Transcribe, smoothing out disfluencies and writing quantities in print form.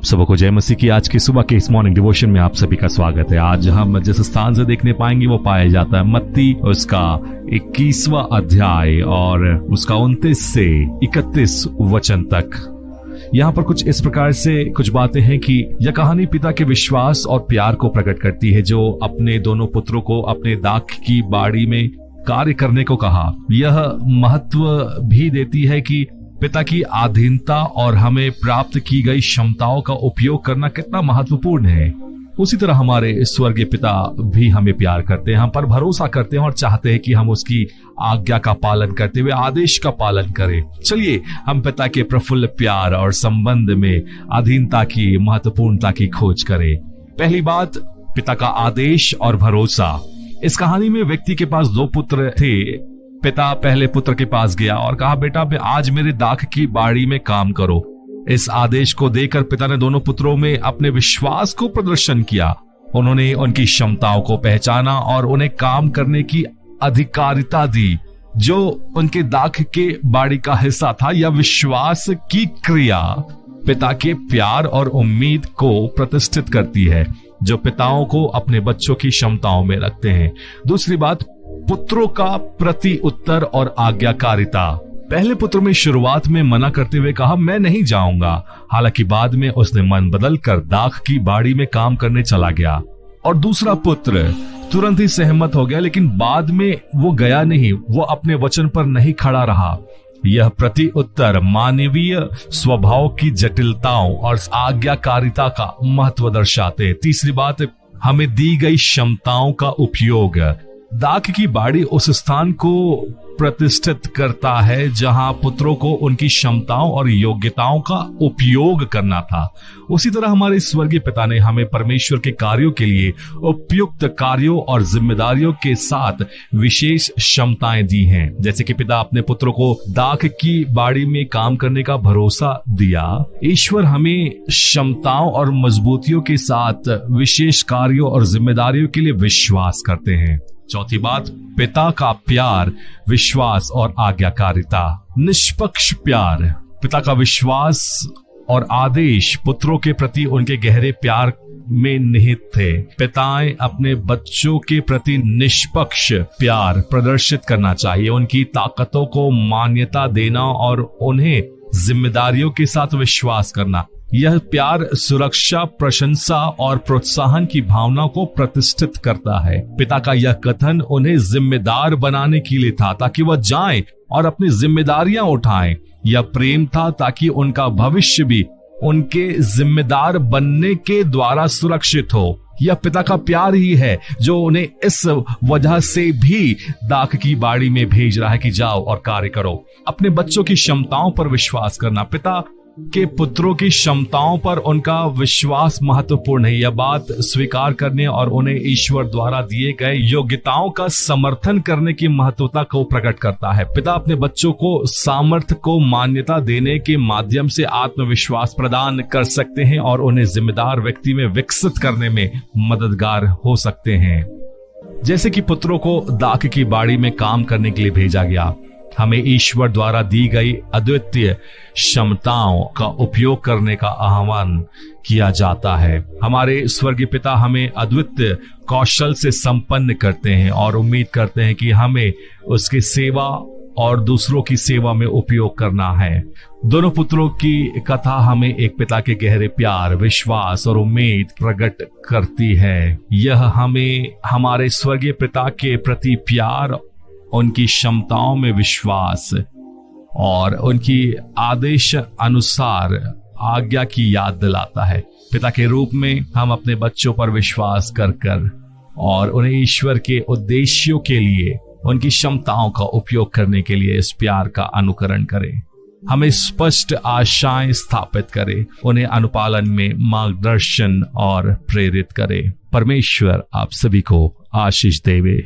सबको जय मसीह की। आज की सुबह के इस मॉर्निंग डिवोशन में आप सभी का स्वागत है। आज हम जिस स्थान से देखने पाएंगे वो पाया जाता है मत्ती उसका 21वां अध्याय और उसका 29 से 31 वचन तक। यहाँ पर कुछ इस प्रकार से कुछ बातें हैं कि यह कहानी पिता के विश्वास और प्यार को प्रकट करती है, जो अपने दोनों पुत्रों को अपने दाख की बाड़ी में कार्य करने को कहा। यह महत्व भी देती है कि पिता की अधीनता और हमें प्राप्त की गई क्षमताओं का उपयोग करना कितना महत्वपूर्ण है। उसी तरह हमारे स्वर्गीय पिता भी हमें प्यार करते हैं, हम पर भरोसा करते हैं और चाहते हैं कि हम उसकी आज्ञा का पालन करते हुए आदेश का पालन करें। चलिए हम पिता के प्रफुल्ल प्यार और संबंध में अधीनता की महत्वपूर्णता की खोज करें। पहली बात, पिता का आदेश और भरोसा। इस कहानी में व्यक्ति के पास 2 पुत्र थे। पिता पहले पुत्र के पास गया और कहा, बेटा आज मेरे दाख की बाड़ी में काम करो। इस आदेश को देकर पिता ने दोनों पुत्रों में अपने विश्वास को प्रदर्शन किया। उन्होंने उनकी क्षमताओं को पहचाना और उन्हें काम करने की अधिकारिता दी, जो उनके दाख के बाड़ी का हिस्सा था। यह विश्वास की क्रिया पिता के प्यार और उम्मीद को प्रतिष्ठित करती है, जो पिताओं को अपने बच्चों की क्षमताओं में रखते हैं। दूसरी बात, पुत्रों का प्रति उत्तर और आज्ञाकारिता। पहले पुत्र में शुरुआत में मना करते हुए कहा, मैं नहीं जाऊंगा। हालांकि बाद में उसने मन बदलकर दाख की बाड़ी में काम करने चला गया। और दूसरा पुत्र तुरंत ही सहमत हो गया, लेकिन बाद में वो गया नहीं, वो अपने वचन पर नहीं खड़ा रहा। यह प्रति उत्तर मानवीय स्वभाव की जटिलताओं और आज्ञाकारिता का महत्व दर्शाते। तीसरी बात, हमें दी गई क्षमताओं का उपयोग। दाख की बाड़ी उस स्थान को प्रतिष्ठित करता है जहां पुत्रों को उनकी क्षमताओं और योग्यताओं का उपयोग करना था। उसी तरह हमारे स्वर्गीय पिता ने हमें परमेश्वर के कार्यों के लिए उपयुक्त कार्यों और जिम्मेदारियों के साथ विशेष क्षमताएं दी हैं। जैसे कि पिता अपने पुत्रों को दाख की बाड़ी में काम करने का भरोसा दिया, ईश्वर हमें क्षमताओं और मजबूतियों के साथ विशेष कार्यों और जिम्मेदारियों के लिए विश्वास करते हैं। चौथी बात, पिता का प्यार, विश्वास और आज्ञाकारिता। निष्पक्ष प्यार। पिता का विश्वास और आदेश पुत्रों के प्रति उनके गहरे प्यार में निहित थे। पिताएं अपने बच्चों के प्रति निष्पक्ष प्यार प्रदर्शित करना चाहिए, उनकी ताकतों को मान्यता देना और उन्हें जिम्मेदारियों के साथ विश्वास करना। यह प्यार सुरक्षा, प्रशंसा और प्रोत्साहन की भावना को प्रतिष्ठित करता है। पिता का यह कथन उन्हें जिम्मेदार बनाने के लिए था, ताकि वह जाएं और अपनी जिम्मेदारियां उठाएं। यह प्रेम था ताकि उनका भविष्य भी उनके जिम्मेदार बनने के द्वारा सुरक्षित हो। यह पिता का प्यार ही है जो उन्हें इस वजह से भी दाख की बाड़ी में भेज रहा है कि जाओ और कार्य करो। अपने बच्चों की क्षमताओं पर विश्वास करना। पिता के पुत्रों की क्षमताओं पर उनका विश्वास महत्वपूर्ण है। यह बात स्वीकार करने और उन्हें ईश्वर द्वारा दिए गए योग्यताओं का समर्थन करने की महत्वता को प्रकट करता है। पिता अपने बच्चों को सामर्थ्य को मान्यता देने के माध्यम से आत्मविश्वास प्रदान कर सकते हैं और उन्हें जिम्मेदार व्यक्ति में विकसित करने में मददगार हो सकते हैं। जैसे कि पुत्रों को दाख की बाड़ी में काम करने के लिए भेजा गया, हमें ईश्वर द्वारा दी गई अद्वितीय क्षमताओं का उपयोग करने का आह्वान किया जाता है। हमारे स्वर्गीय पिता हमें अद्वितीय कौशल से संपन्न करते हैं और उम्मीद करते हैं कि हमें उसकी सेवा और दूसरों की सेवा में उपयोग करना है। दोनों पुत्रों की कथा हमें एक पिता के गहरे प्यार, विश्वास और उम्मीद प्रकट करती है। यह हमें हमारे स्वर्गीय पिता के प्रति प्यार, उनकी क्षमताओं में विश्वास और उनकी आदेश अनुसार आज्ञा की याद दिलाता है। पिता के रूप में हम अपने बच्चों पर विश्वास कर और उन्हें ईश्वर के उद्देश्यों के लिए, उनकी क्षमताओं का उपयोग करने के लिए इस प्यार का अनुकरण करें। हमें स्पष्ट आशाएं स्थापित करें, उन्हें अनुपालन में मार्गदर्शन और प्रेरित करें। परमेश्वर आप सभी को आशीष देवे।